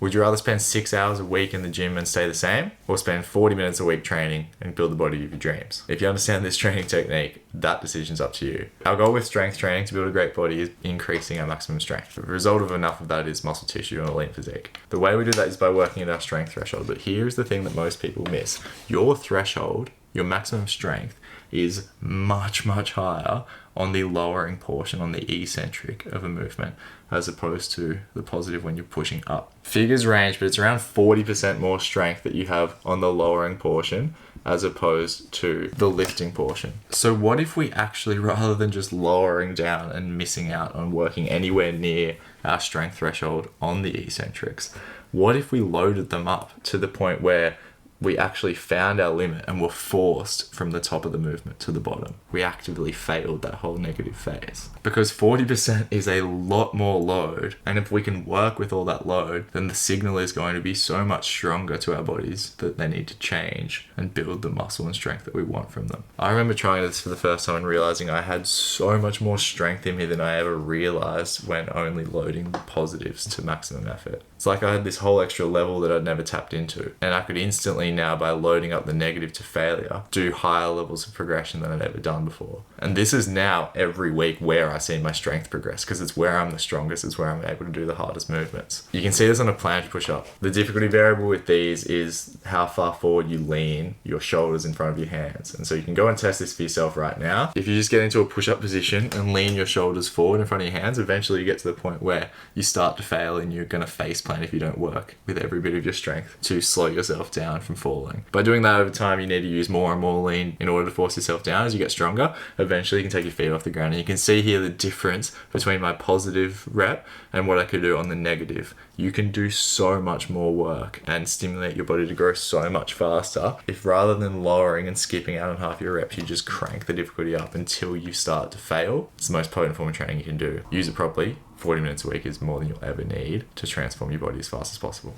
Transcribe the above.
Would you rather spend 6 hours a week in the gym and stay the same, or spend 40 minutes a week training and build the body of your dreams? If you understand this training technique, that decision's up to you. Our goal with strength training to build a great body is increasing our maximum strength. The result of enough of that is muscle tissue and a lean physique. The way we do that is by working at our strength threshold, but here's the thing that most people miss. Your threshold, your maximum strength, is much, much higher on the lowering portion, on the eccentric of a movement, as opposed to the positive when you're pushing up. Figures range, but it's around 40% more strength that you have on the lowering portion as opposed to the lifting portion. So what if we actually, rather than just lowering down and missing out on working anywhere near our strength threshold on the eccentrics, what if we loaded them up to the point where we actually found our limit and were forced from the top of the movement to the bottom? We actively failed that whole negative phase. Because 40% is a lot more load, and if we can work with all that load, then the signal is going to be so much stronger to our bodies that they need to change and build the muscle and strength that we want from them. I remember trying this for the first time and realizing I had so much more strength in me than I ever realized when only loading the positives to maximum effort. It's like I had this whole extra level that I'd never tapped into, and I could instantly now, by loading up the negative to failure, do higher levels of progression than I'd ever done before. And this is now every week where I see my strength progress, because it's where I'm the strongest, it's where I'm able to do the hardest movements. You can see this on a planche push-up. The difficulty variable with these is how far forward you lean your shoulders in front of your hands. And so you can go and test this for yourself right now. If you just get into a push-up position and lean your shoulders forward in front of your hands, eventually you get to the point where you start to fail and you're going to face plant if you don't work with every bit of your strength to slow yourself down from falling. By doing that over time, you need to use more and more lean in order to force yourself down. As you get stronger, eventually you can take your feet off the ground. And you can see here the difference between my positive rep and what I could do on the negative. You can do so much more work and stimulate your body to grow so much faster if, rather than lowering and skipping out on half your reps, you just crank the difficulty up until you start to fail. It's the most potent form of training you can do. Use it properly. 40 minutes a week is more than you'll ever need to transform your body as fast as possible.